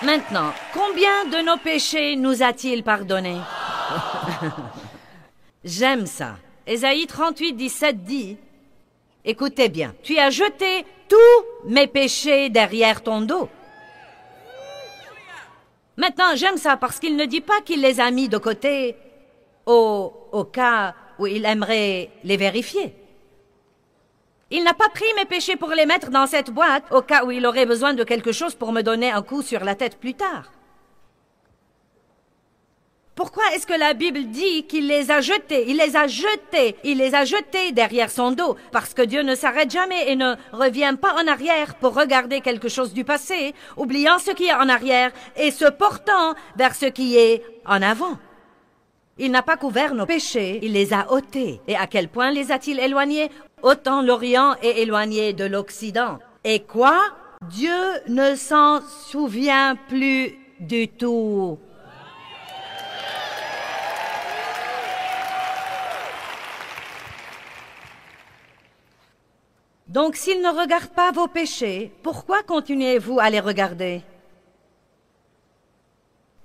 Maintenant, combien de nos péchés nous a-t-il pardonnés? J'aime ça. Ésaïe 38, 17 dit, « Écoutez bien, tu as jeté tous mes péchés derrière ton dos. » Maintenant, j'aime ça parce qu'il ne dit pas qu'il les a mis de côté au cas où il aimerait les vérifier. Il n'a pas pris mes péchés pour les mettre dans cette boîte au cas où il aurait besoin de quelque chose pour me donner un coup sur la tête plus tard. Pourquoi est-ce que la Bible dit qu'il les a jetés? Il les a jetés derrière son dos, parce que Dieu ne s'arrête jamais et ne revient pas en arrière pour regarder quelque chose du passé, oubliant ce qui est en arrière et se portant vers ce qui est en avant. Il n'a pas couvert nos péchés, il les a ôtés. Et à quel point les a-t-il éloignés? Autant l'Orient est éloigné de l'Occident. Et quoi? Dieu ne s'en souvient plus du tout. Donc, s'il ne regarde pas vos péchés, pourquoi continuez-vous à les regarder?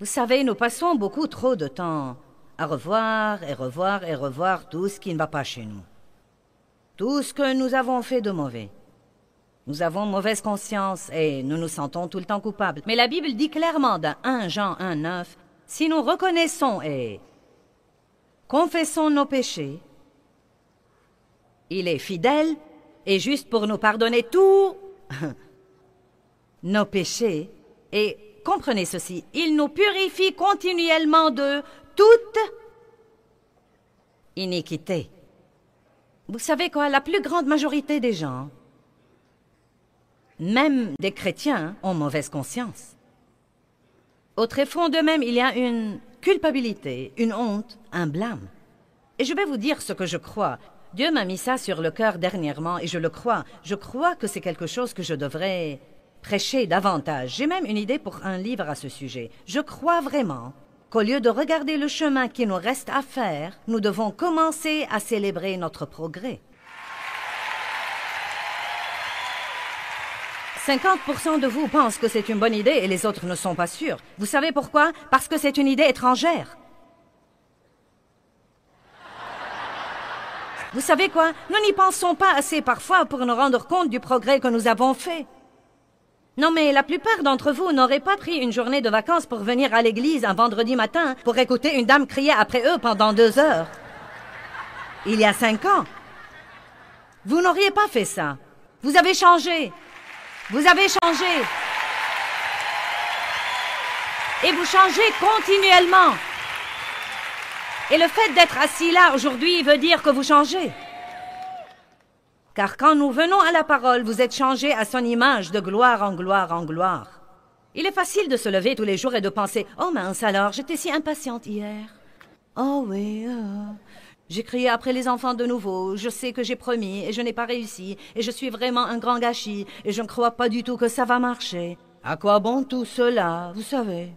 Vous savez, nous passons beaucoup trop de temps à revoir et revoir et revoir tout ce qui ne va pas chez nous. Tout ce que nous avons fait de mauvais. Nous avons mauvaise conscience et nous nous sentons tout le temps coupables. Mais la Bible dit clairement dans 1 Jean 1,9, « Si nous reconnaissons et confessons nos péchés, il est fidèle et juste pour nous pardonner tous nos péchés. Et comprenez ceci, il nous purifie continuellement de toute iniquité. » Vous savez quoi, la plus grande majorité des gens, même des chrétiens, ont mauvaise conscience. Au tréfond d'eux-mêmes, il y a une culpabilité, une honte, un blâme. Et je vais vous dire ce que je crois. Dieu m'a mis ça sur le cœur dernièrement et je le crois. Je crois que c'est quelque chose que je devrais prêcher davantage. J'ai même une idée pour un livre à ce sujet. Je crois vraiment qu'au lieu de regarder le chemin qui nous reste à faire, nous devons commencer à célébrer notre progrès. 50% de vous pensent que c'est une bonne idée et les autres ne sont pas sûrs. Vous savez pourquoi? Parce que c'est une idée étrangère. Vous savez quoi? Nous n'y pensons pas assez parfois pour nous rendre compte du progrès que nous avons fait. Non, mais la plupart d'entre vous n'auraient pas pris une journée de vacances pour venir à l'église un vendredi matin pour écouter une dame crier après eux pendant 2 heures. Il y a 5 ans. Vous n'auriez pas fait ça. Vous avez changé. Vous avez changé. Et vous changez continuellement. Et le fait d'être assis là aujourd'hui veut dire que vous changez. Car quand nous venons à la parole, vous êtes changés à son image de gloire en gloire en gloire. Il est facile de se lever tous les jours et de penser « Oh mince alors, j'étais si impatiente hier. Oh oui, j'ai crié après les enfants de nouveau. Je sais que j'ai promis et je n'ai pas réussi. Et je suis vraiment un grand gâchis et je ne crois pas du tout que ça va marcher. À quoi bon tout cela, vous savez ?»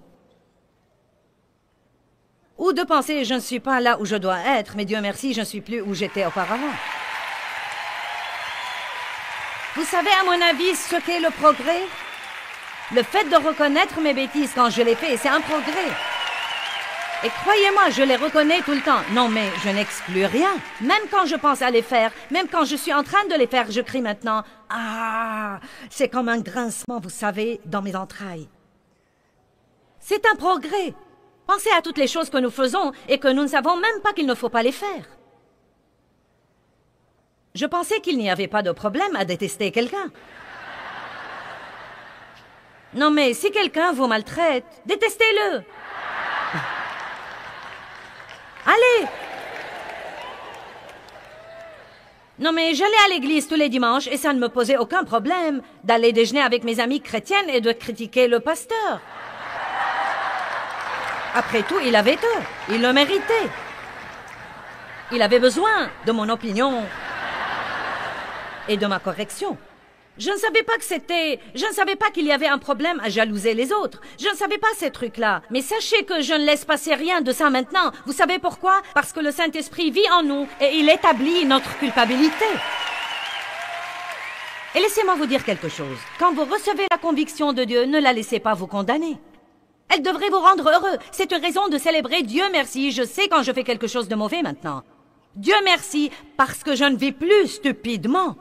Ou de penser « Je ne suis pas là où je dois être, mais Dieu merci, je ne suis plus où j'étais auparavant. » Vous savez, à mon avis, ce qu'est le progrès? Le fait de reconnaître mes bêtises quand je les fais, c'est un progrès. Et croyez-moi, je les reconnais tout le temps. Non, mais je n'exclus rien. Même quand je pense à les faire, même quand je suis en train de les faire, je crie maintenant « Ah !» C'est comme un grincement, vous savez, dans mes entrailles. C'est un progrès. Pensez à toutes les choses que nous faisons et que nous ne savons même pas qu'il ne faut pas les faire. Je pensais qu'il n'y avait pas de problème à détester quelqu'un. Non, mais si quelqu'un vous maltraite, détestez-le. Allez. Non, mais j'allais à l'église tous les dimanches et ça ne me posait aucun problème d'aller déjeuner avec mes amies chrétiennes et de critiquer le pasteur. Après tout, il avait tort. Il le méritait. Il avait besoin de mon opinion et de ma correction. Je ne savais pas que c'était... Je ne savais pas qu'il y avait un problème à jalouser les autres. Je ne savais pas ces trucs-là. Mais sachez que je ne laisse passer rien de ça maintenant. Vous savez pourquoi? Parce que le Saint-Esprit vit en nous et il établit notre culpabilité. Et laissez-moi vous dire quelque chose. Quand vous recevez la conviction de Dieu, ne la laissez pas vous condamner. Elle devrait vous rendre heureux. C'est une raison de célébrer Dieu merci. Je sais quand je fais quelque chose de mauvais maintenant. Dieu merci parce que je ne vis plus stupidement.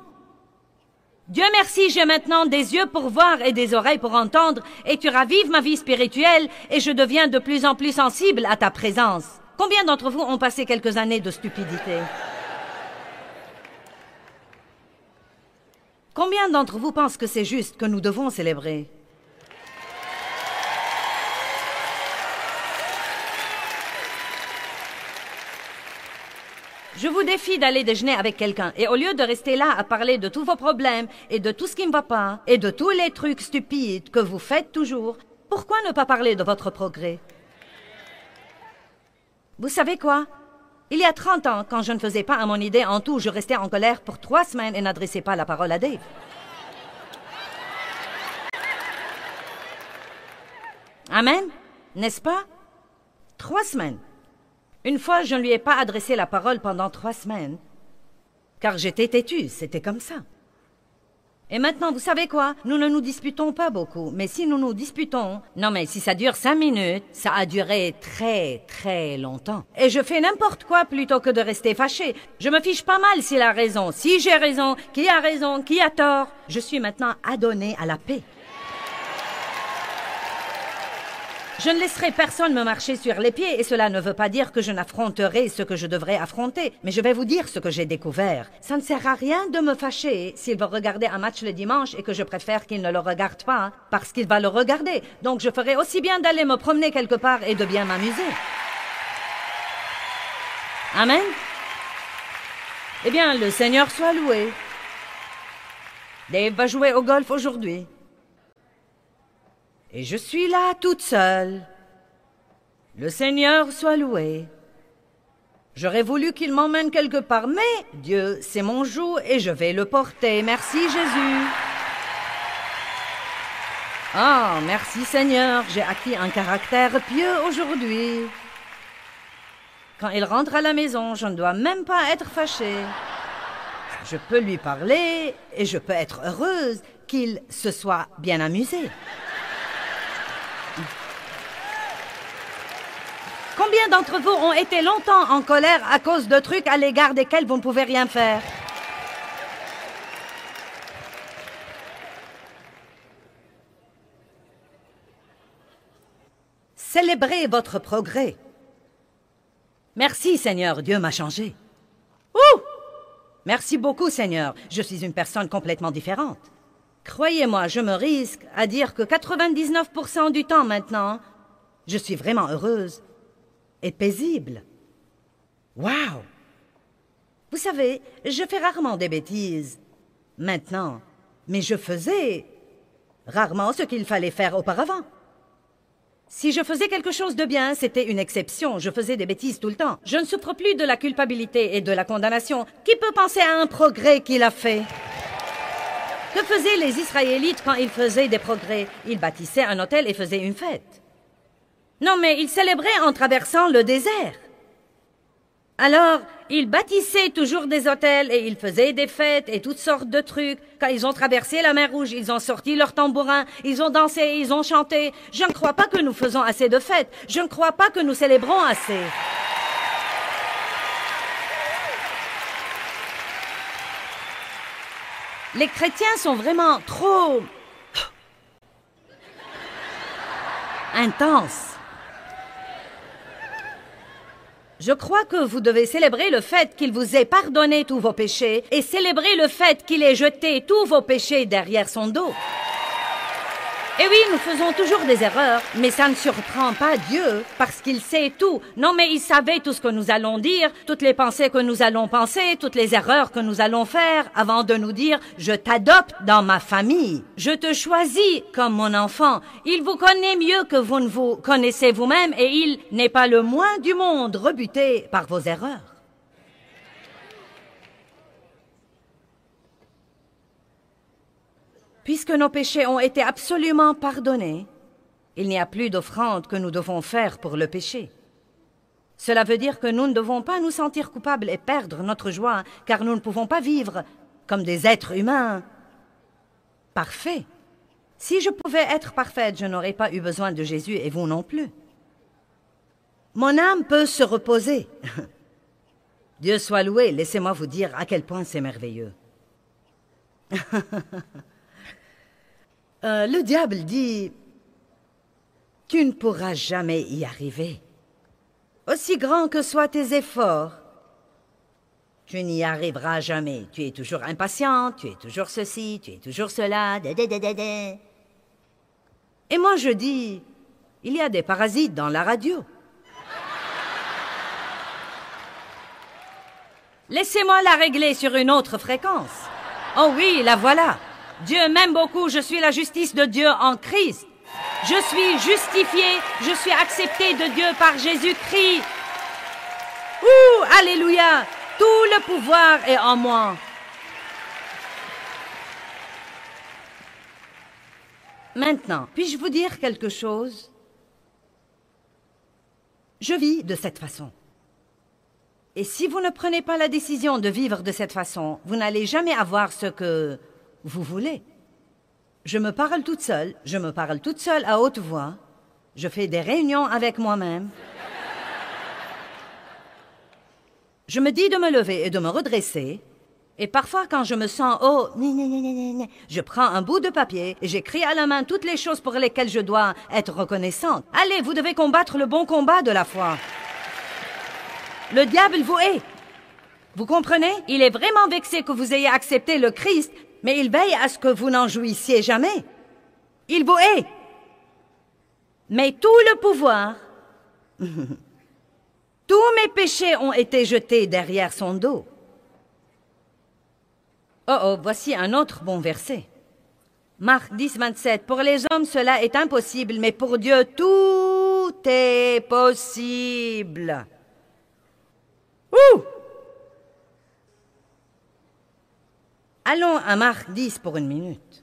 Dieu merci, j'ai maintenant des yeux pour voir et des oreilles pour entendre, et tu ravives ma vie spirituelle, et je deviens de plus en plus sensible à ta présence. Combien d'entre vous ont passé quelques années de stupidité? Combien d'entre vous pensent que c'est juste, que nous devons célébrer? Je vous défie d'aller déjeuner avec quelqu'un et au lieu de rester là à parler de tous vos problèmes et de tout ce qui ne va pas et de tous les trucs stupides que vous faites toujours, pourquoi ne pas parler de votre progrès? Vous savez quoi? Il y a 30 ans, quand je ne faisais pas à mon idée en tout, je restais en colère pour 3 semaines et n'adressais pas la parole à Dave. Amen? N'est-ce pas? 3 semaines. Une fois, je ne lui ai pas adressé la parole pendant 3 semaines, car j'étais têtue, c'était comme ça. Et maintenant, vous savez quoi? Nous ne nous disputons pas beaucoup, mais si nous nous disputons... Non, mais si ça dure 5 minutes, ça a duré très, très longtemps. Et je fais n'importe quoi plutôt que de rester fâchée. Je me fiche pas mal s'il a raison, si j'ai raison, qui a tort. Je suis maintenant adonnée à la paix. Je ne laisserai personne me marcher sur les pieds et cela ne veut pas dire que je n'affronterai ce que je devrais affronter. Mais je vais vous dire ce que j'ai découvert. Ça ne sert à rien de me fâcher s'il veut regarder un match le dimanche et que je préfère qu'il ne le regarde pas parce qu'il va le regarder. Donc je ferai aussi bien d'aller me promener quelque part et de bien m'amuser. Amen. Eh bien, le Seigneur soit loué. Dave va jouer au golf aujourd'hui. Et je suis là toute seule. Le Seigneur soit loué. J'aurais voulu qu'il m'emmène quelque part, mais Dieu, c'est mon joug et je vais le porter. Merci Jésus. Oh, merci Seigneur, j'ai acquis un caractère pieux aujourd'hui. Quand il rentre à la maison, je ne dois même pas être fâchée. Je peux lui parler et je peux être heureuse qu'il se soit bien amusé. Combien d'entre vous ont été longtemps en colère à cause de trucs à l'égard desquels vous ne pouvez rien faire? Célébrez votre progrès. Merci Seigneur, Dieu m'a changé. Ouh! Merci beaucoup Seigneur, je suis une personne complètement différente. Croyez-moi, je me risque à dire que 99% du temps maintenant, je suis vraiment heureuse. Et paisible. Wow! Vous savez, je fais rarement des bêtises maintenant, mais je faisais rarement ce qu'il fallait faire auparavant. Si je faisais quelque chose de bien, c'était une exception. Je faisais des bêtises tout le temps. Je ne souffre plus de la culpabilité et de la condamnation. Qui peut penser à un progrès qu'il a fait? Que faisaient les Israélites quand ils faisaient des progrès? Ils bâtissaient un hôtel et faisaient une fête. Non, mais ils célébraient en traversant le désert. Alors, ils bâtissaient toujours des hôtels et ils faisaient des fêtes et toutes sortes de trucs. Quand ils ont traversé la mer Rouge, ils ont sorti leurs tambourins, ils ont dansé, ils ont chanté. Je ne crois pas que nous faisons assez de fêtes. Je ne crois pas que nous célébrons assez. Les chrétiens sont vraiment trop intenses. Je crois que vous devez célébrer le fait qu'il vous ait pardonné tous vos péchés et célébrer le fait qu'il ait jeté tous vos péchés derrière son dos. Et oui, nous faisons toujours des erreurs, mais ça ne surprend pas Dieu parce qu'il sait tout. Non, mais il savait tout ce que nous allons dire, toutes les pensées que nous allons penser, toutes les erreurs que nous allons faire avant de nous dire « Je t'adopte dans ma famille. Je te choisis comme mon enfant. Il vous connaît mieux que vous ne vous connaissez vous-même et il n'est pas le moins du monde rebuté par vos erreurs. » Puisque nos péchés ont été absolument pardonnés, il n'y a plus d'offrande que nous devons faire pour le péché. Cela veut dire que nous ne devons pas nous sentir coupables et perdre notre joie, car nous ne pouvons pas vivre comme des êtres humains parfait. Si je pouvais être parfaite, je n'aurais pas eu besoin de Jésus et vous non plus. Mon âme peut se reposer. Dieu soit loué, laissez-moi vous dire à quel point c'est merveilleux. Le diable dit, tu ne pourras jamais y arriver. Aussi grands que soient tes efforts, tu n'y arriveras jamais. Tu es toujours impatient, tu es toujours ceci, tu es toujours cela. Et moi je dis, il y a des parasites dans la radio. Laissez-moi la régler sur une autre fréquence. Oh oui, la voilà. Dieu m'aime beaucoup, je suis la justice de Dieu en Christ. Je suis justifié, je suis accepté de Dieu par Jésus-Christ. Ouh, alléluia, tout le pouvoir est en moi. Maintenant, puis-je vous dire quelque chose? Je vis de cette façon. Et si vous ne prenez pas la décision de vivre de cette façon, vous n'allez jamais avoir ce que vous voulez. Je me parle toute seule à haute voix. Je fais des réunions avec moi-même. Je me dis de me lever et de me redresser. Et parfois, quand je me sens je prends un bout de papier et j'écris à la main toutes les choses pour lesquelles je dois être reconnaissante. Allez, vous devez combattre le bon combat de la foi. Le diable vous hait. Vous comprenez? Il est vraiment vexé que vous ayez accepté le Christ, mais il veille à ce que vous n'en jouissiez jamais. Il vous hait. Mais tout le pouvoir, tous mes péchés ont été jetés derrière son dos. Oh, voici un autre bon verset. Marc 10, 27. Pour les hommes, cela est impossible, mais pour Dieu, tout est possible. Ouh! Allons à Marc 10 pour une minute.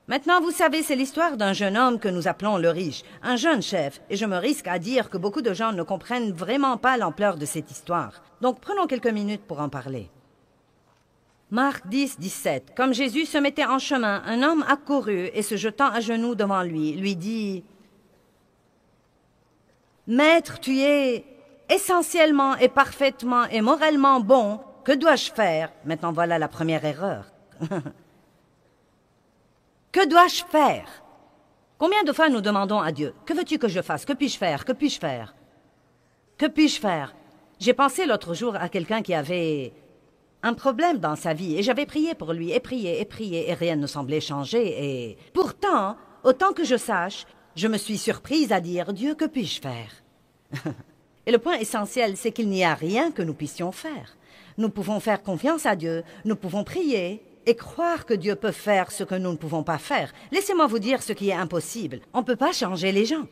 Maintenant, vous savez, c'est l'histoire d'un jeune homme que nous appelons le riche, un jeune chef, et je me risque à dire que beaucoup de gens ne comprennent vraiment pas l'ampleur de cette histoire. Donc, prenons quelques minutes pour en parler. Marc 10, 17. Comme Jésus se mettait en chemin, un homme accourut et se jetant à genoux devant lui, lui dit, « Maître, tu es essentiellement et parfaitement et moralement bon. Que dois-je faire? » Maintenant, voilà la première erreur. Que dois-je faire? Combien de fois nous demandons à Dieu, « Que veux-tu que je fasse? Que puis-je faire? Que puis-je faire? Que puis-je faire? » J'ai pensé l'autre jour à quelqu'un qui avait un problème dans sa vie et j'avais prié pour lui et prié et rien ne semblait changer et pourtant, autant que je sache, je me suis surprise à dire, « Dieu, que puis-je faire? » Et le point essentiel, c'est qu'il n'y a rien que nous puissions faire. Nous pouvons faire confiance à Dieu, nous pouvons prier et croire que Dieu peut faire ce que nous ne pouvons pas faire. Laissez-moi vous dire ce qui est impossible. On ne peut pas changer les gens.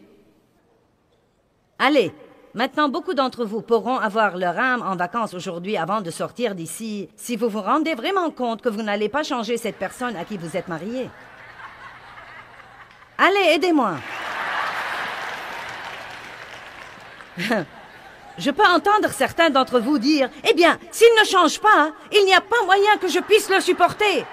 Allez, maintenant beaucoup d'entre vous pourront avoir leur âme en vacances aujourd'hui avant de sortir d'ici, si vous vous rendez vraiment compte que vous n'allez pas changer cette personne à qui vous êtes marié. Allez, aidez-moi. Je peux entendre certains d'entre vous dire, « Eh bien, s'il ne change pas, il n'y a pas moyen que je puisse le supporter. »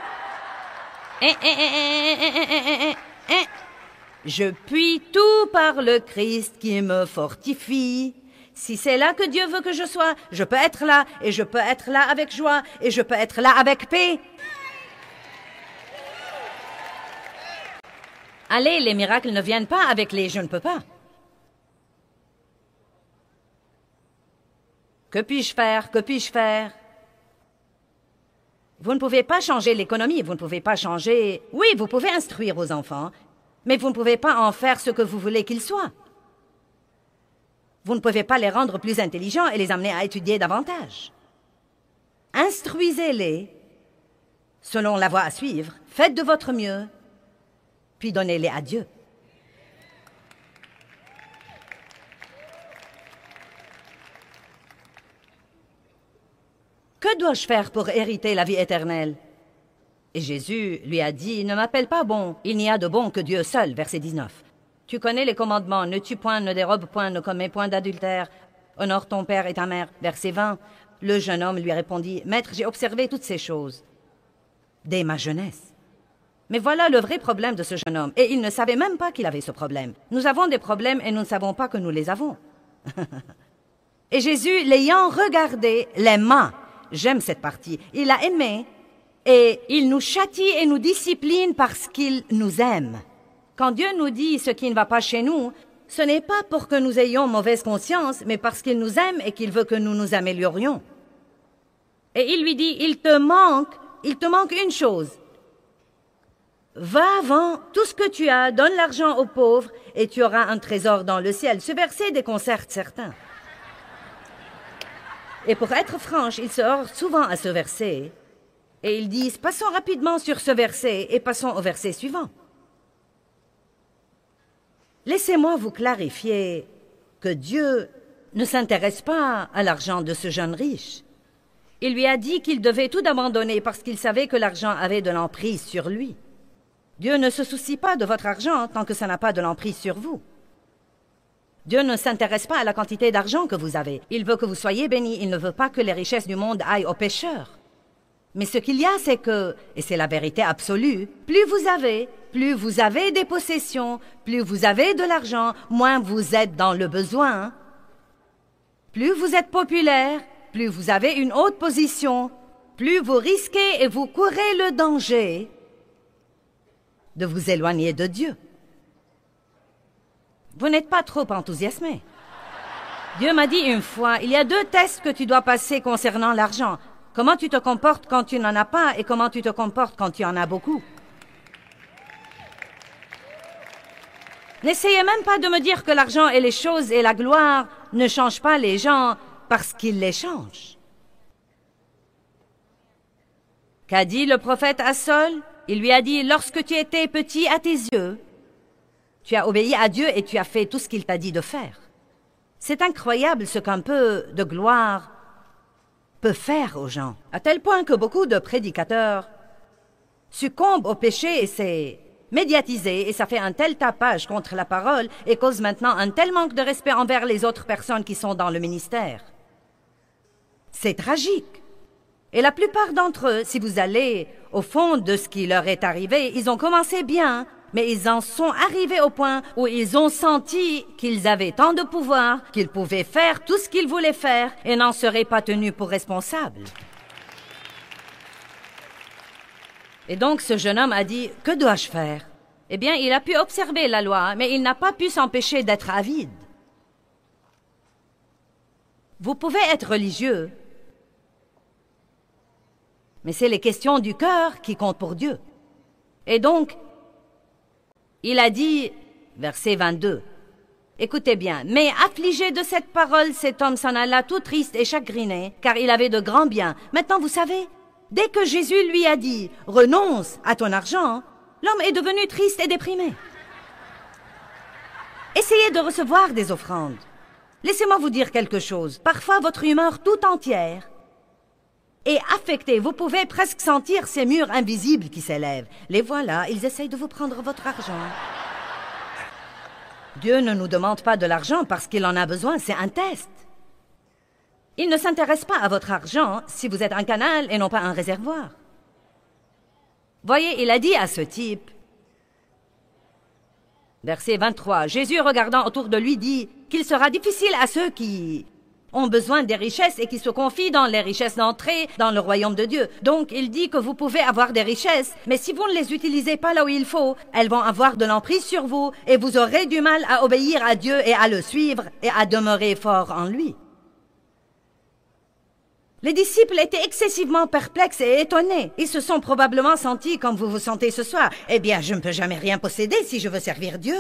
Je puis tout par le Christ qui me fortifie. Si c'est là que Dieu veut que je sois, je peux être là, et je peux être là avec joie, et je peux être là avec paix. Allez, les miracles ne viennent pas avec les « je ne peux pas ». Que puis-je faire? Que puis-je faire? Vous ne pouvez pas changer l'économie, vous ne pouvez pas changer... Oui, vous pouvez instruire vos enfants, mais vous ne pouvez pas en faire ce que vous voulez qu'ils soient. Vous ne pouvez pas les rendre plus intelligents et les amener à étudier davantage. Instruisez-les selon la voie à suivre, faites de votre mieux, puis donnez-les à Dieu. Que dois-je faire pour hériter la vie éternelle? Et Jésus lui a dit, « Ne m'appelle pas bon, il n'y a de bon que Dieu seul. » Verset 19. Tu connais les commandements, ne tue point, ne dérobe point, ne commets point d'adultère, honore ton père et ta mère. Verset 20. Le jeune homme lui répondit, « Maître, j'ai observé toutes ces choses dès ma jeunesse. » Mais voilà le vrai problème de ce jeune homme. Et il ne savait même pas qu'il avait ce problème. Nous avons des problèmes et nous ne savons pas que nous les avons. Et Jésus, l'ayant regardé, l'aima. J'aime cette partie. Il l'a aimé. Et il nous châtie et nous discipline parce qu'il nous aime. Quand Dieu nous dit ce qui ne va pas chez nous, ce n'est pas pour que nous ayons mauvaise conscience, mais parce qu'il nous aime et qu'il veut que nous nous améliorions. Et il lui dit, il te manque une chose. Va, vends tout ce que tu as, donne l'argent aux pauvres, et tu auras un trésor dans le ciel. Ce verset déconcerte certains. Et pour être franche, ils se heurtent souvent à ce verset, et ils disent, passons rapidement sur ce verset, et passons au verset suivant. Laissez-moi vous clarifier que Dieu ne s'intéresse pas à l'argent de ce jeune riche. Il lui a dit qu'il devait tout abandonner parce qu'il savait que l'argent avait de l'emprise sur lui. Dieu ne se soucie pas de votre argent tant que ça n'a pas de l'emprise sur vous. Dieu ne s'intéresse pas à la quantité d'argent que vous avez. Il veut que vous soyez bénis. Il ne veut pas que les richesses du monde aillent aux pécheurs. Mais ce qu'il y a, c'est que, et c'est la vérité absolue, plus vous avez des possessions, plus vous avez de l'argent, moins vous êtes dans le besoin. Plus vous êtes populaire, plus vous avez une haute position, plus vous risquez et vous courez le danger de vous éloigner de Dieu. Vous n'êtes pas trop enthousiasmé. Dieu m'a dit une fois, il y a 2 tests que tu dois passer concernant l'argent. Comment tu te comportes quand tu n'en as pas et comment tu te comportes quand tu en as beaucoup. N'essayez même pas de me dire que l'argent et les choses et la gloire ne changent pas les gens parce qu'ils les changent. Qu'a dit le prophète à Saul? Il lui a dit, lorsque tu étais petit à tes yeux, tu as obéi à Dieu et tu as fait tout ce qu'il t'a dit de faire. C'est incroyable ce qu'un peu de gloire peut faire aux gens, à tel point que beaucoup de prédicateurs succombent au péché et c'est médiatisé et ça fait un tel tapage contre la parole et cause maintenant un tel manque de respect envers les autres personnes qui sont dans le ministère. C'est tragique. Et la plupart d'entre eux, si vous allez au fond de ce qui leur est arrivé, ils ont commencé bien, mais ils en sont arrivés au point où ils ont senti qu'ils avaient tant de pouvoir qu'ils pouvaient faire tout ce qu'ils voulaient faire et n'en seraient pas tenus pour responsables. Et donc ce jeune homme a dit, que dois-je faire? Eh bien, il a pu observer la loi, mais il n'a pas pu s'empêcher d'être avide. Vous pouvez être religieux, mais c'est les questions du cœur qui comptent pour Dieu. Et donc, il a dit, verset 22, écoutez bien, mais affligé de cette parole, cet homme s'en alla tout triste et chagriné, car il avait de grands biens. Maintenant, vous savez, dès que Jésus lui a dit, renonce à ton argent, l'homme est devenu triste et déprimé. Essayez de recevoir des offrandes. Laissez-moi vous dire quelque chose. Parfois, votre humeur tout entière est affectée. Vous pouvez presque sentir ces murs invisibles qui s'élèvent. Les voilà, ils essayent de vous prendre votre argent. Dieu ne nous demande pas de l'argent parce qu'il en a besoin, c'est un test. Il ne s'intéresse pas à votre argent si vous êtes un canal et non pas un réservoir. Voyez, il a dit à ce type, verset 23, Jésus regardant autour de lui dit qu'il sera difficile à ceux qui ont besoin des richesses et qui se confient dans les richesses d'entrée dans le royaume de Dieu. Donc, il dit que vous pouvez avoir des richesses, mais si vous ne les utilisez pas là où il faut, elles vont avoir de l'emprise sur vous et vous aurez du mal à obéir à Dieu et à le suivre et à demeurer fort en lui. Les disciples étaient excessivement perplexes et étonnés. Ils se sont probablement sentis comme vous vous sentez ce soir. Eh bien, je ne peux jamais rien posséder si je veux servir Dieu.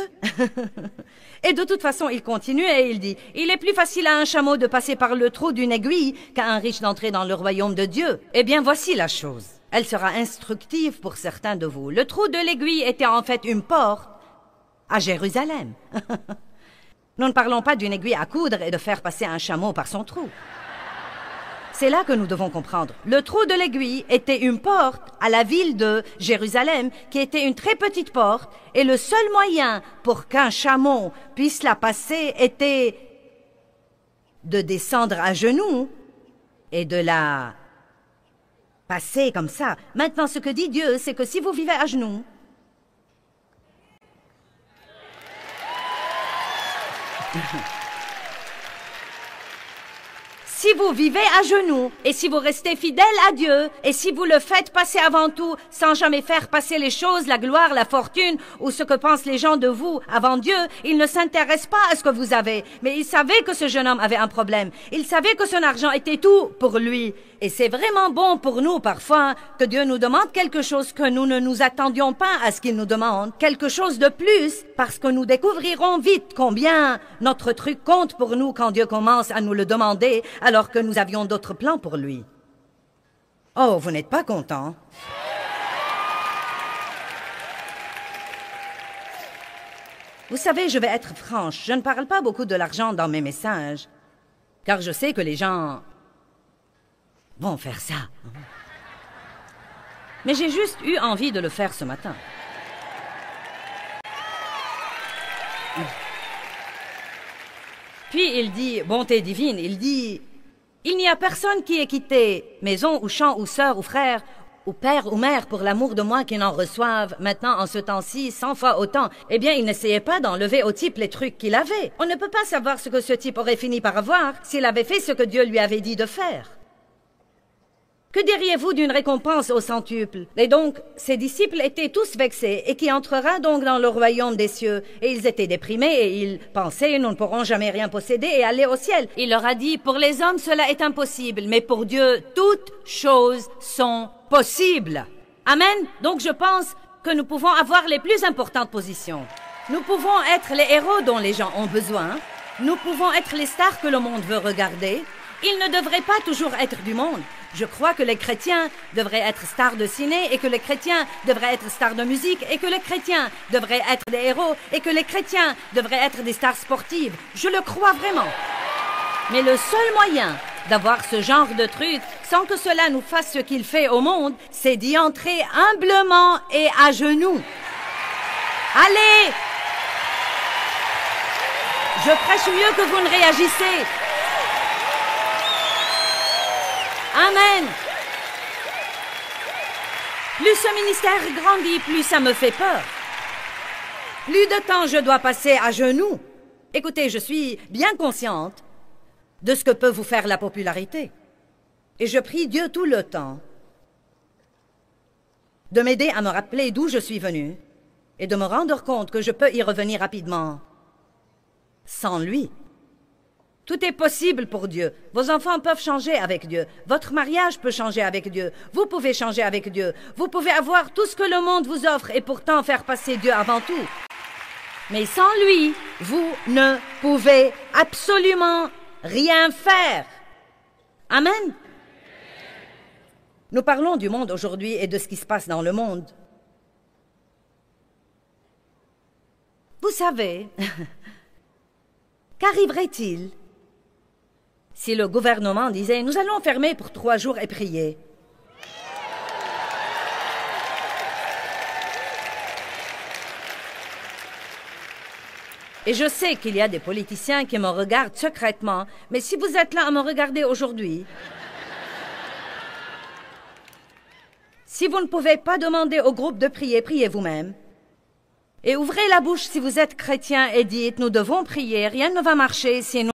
Et de toute façon, il continue et il dit, il est plus facile à un chameau de passer par le trou d'une aiguille qu'à un riche d'entrer dans le royaume de Dieu. Eh bien, voici la chose. Elle sera instructive pour certains de vous. Le trou de l'aiguille était en fait une porte à Jérusalem. Nous ne parlons pas d'une aiguille à coudre et de faire passer un chameau par son trou. C'est là que nous devons comprendre. Le trou de l'aiguille était une porte à la ville de Jérusalem, qui était une très petite porte, et le seul moyen pour qu'un chameau puisse la passer était de descendre à genoux et de la passer comme ça. Maintenant, ce que dit Dieu, c'est que si vous vivez à genoux, Si vous vivez à genoux, et si vous restez fidèle à Dieu, et si vous le faites passer avant tout, sans jamais faire passer les choses, la gloire, la fortune, ou ce que pensent les gens de vous avant Dieu, il ne s'intéresse pas à ce que vous avez. Mais il savait que ce jeune homme avait un problème. Il savait que son argent était tout pour lui. Et c'est vraiment bon pour nous, parfois, que Dieu nous demande quelque chose que nous ne nous attendions pas à ce qu'il nous demande. Quelque chose de plus, parce que nous découvrirons vite combien notre truc compte pour nous quand Dieu commence à nous le demander, alors que nous avions d'autres plans pour lui. Oh, vous n'êtes pas content? Vous savez, je vais être franche, je ne parle pas beaucoup de l'argent dans mes messages, car je sais que les gens vont faire ça. Mais j'ai juste eu envie de le faire ce matin. Puis il dit, bonté divine, il dit, il n'y a personne qui ait quitté maison ou champ ou sœur ou frère ou père ou mère pour l'amour de moi qui n'en reçoive maintenant en ce temps-ci 100 fois autant. Eh bien, il n'essayait pas d'enlever au type les trucs qu'il avait. On ne peut pas savoir ce que ce type aurait fini par avoir s'il avait fait ce que Dieu lui avait dit de faire. Que diriez-vous d'une récompense au centuple? Et donc, ses disciples étaient tous vexés, et qui entrera donc dans le royaume des cieux? Et ils étaient déprimés, et ils pensaient, nous ne pourrons jamais rien posséder et aller au ciel. Il leur a dit, pour les hommes, cela est impossible, mais pour Dieu, toutes choses sont possibles. Amen? Donc je pense que nous pouvons avoir les plus importantes positions. Nous pouvons être les héros dont les gens ont besoin. Nous pouvons être les stars que le monde veut regarder. Ils ne devraient pas toujours être du monde. Je crois que les chrétiens devraient être stars de ciné et que les chrétiens devraient être stars de musique et que les chrétiens devraient être des héros et que les chrétiens devraient être des stars sportives. Je le crois vraiment. Mais le seul moyen d'avoir ce genre de truc sans que cela nous fasse ce qu'il fait au monde, c'est d'y entrer humblement et à genoux. Allez! Je prêche mieux que vous ne réagissez. Amen. Plus ce ministère grandit, plus ça me fait peur. Plus de temps je dois passer à genoux. Écoutez, je suis bien consciente de ce que peut vous faire la popularité. Et je prie Dieu tout le temps de m'aider à me rappeler d'où je suis venue et de me rendre compte que je peux y revenir rapidement sans lui. Tout est possible pour Dieu. Vos enfants peuvent changer avec Dieu. Votre mariage peut changer avec Dieu. Vous pouvez changer avec Dieu. Vous pouvez avoir tout ce que le monde vous offre et pourtant faire passer Dieu avant tout. Mais sans lui, vous ne pouvez absolument rien faire. Amen. Nous parlons du monde aujourd'hui et de ce qui se passe dans le monde. Vous savez, qu'arriverait-il si le gouvernement disait « Nous allons fermer pour 3 jours et prier ». Et je sais qu'il y a des politiciens qui me regardent secrètement, mais si vous êtes là à me regarder aujourd'hui, si vous ne pouvez pas demander au groupe de prier, priez vous-même. Et ouvrez la bouche si vous êtes chrétien et dites « Nous devons prier, rien ne va marcher sinon... »